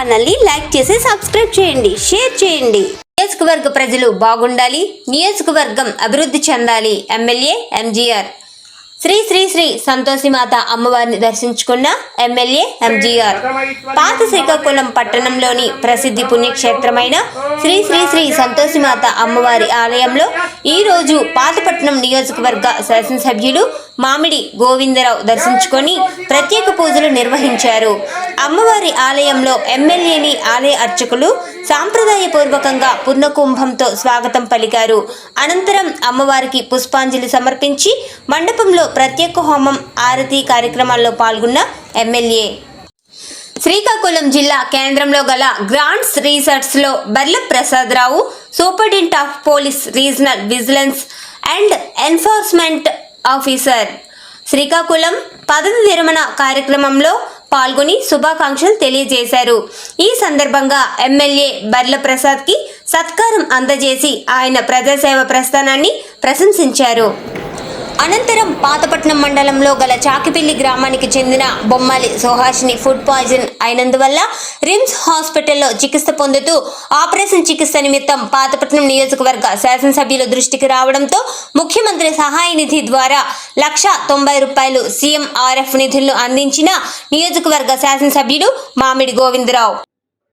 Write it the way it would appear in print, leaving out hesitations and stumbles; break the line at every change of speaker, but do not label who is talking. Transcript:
ఛానల్ని లైక్ చేసి సబ్స్క్రైబ్ చేయండి, షేర్ చేయండి. నియోజకవర్గ ప్రజలు బాగుండాలి, నియోజకవర్గం అభివృద్ధి చెందాలి. ఎమ్మెల్యే ఎంజీఆర్. శ్రీ శ్రీ శ్రీ సంతోషిమాత అమ్మవారిని దర్శించుకున్న ఎమ్మెల్యే ఎంజీఆర్. పాత శ్రీకాకుళం పట్టణంలోని ప్రసిద్ధి పుణ్యక్షేత్రమైన శ్రీ శ్రీ శ్రీ సంతోషిమాత అమ్మవారి ఆలయంలో ఈరోజు పాతపట్నం నియోజకవర్గ శాసనసభ్యులు మామిడి గోవిందరావు దర్శించుకొని ప్రత్యేక పూజలు నిర్వహించారు. అమ్మవారి ఆలయంలో ఎమ్మెల్యేని ఆలయ అర్చకులు సాంప్రదాయపూర్వకంగా పూర్ణకుంభంతో స్వాగతం పలికారు. అనంతరం అమ్మవారికి పుష్పాంజలి సమర్పించి మండపంలో ప్రత్యేక హోమం, ఆరతి కార్యక్రమాల్లో పాల్గొన్న ఎమ్మెల్యే శ్రీకాకుళం జిల్లా కేంద్రంలో గల గ్రాంట్స్ రిసార్ట్స్లో Barla Prasadarao, superintendent of police, regional vigilance and enforcement officer Srikakulam పదవి విరమణ కార్యక్రమంలో పాల్గొని శుభాకాంక్షలు తెలియజేశారు. ఈ సందర్భంగా ఎమ్మెల్యే బర్ల ప్రసాద్కి సత్కారం అందజేసి ఆయన ప్రజాసేవ ప్రస్థానాన్ని ప్రశంసించారు. అనంతరం పాతపట్నం మండలంలో గల చాకిపిల్లి గ్రామానికి చెందిన బొమ్మాలి సుహాసిని ఫుడ్ పాయిజన్ అయినందువల్ల రిమ్స్ హాస్పిటల్లో చికిత్స పొందుతూ ఆపరేషన్ చికిత్స నిమిత్తం పాతపట్నం నియోజకవర్గ శాసనసభ్యుల దృష్టికి రావడంతో ముఖ్యమంత్రి సహాయ నిధి ద్వారా ₹1,90,000 సీఎంఆర్ఎఫ్ నిధులను అందించిన నియోజకవర్గ శాసనసభ్యుడు మామిడి గోవిందరావు.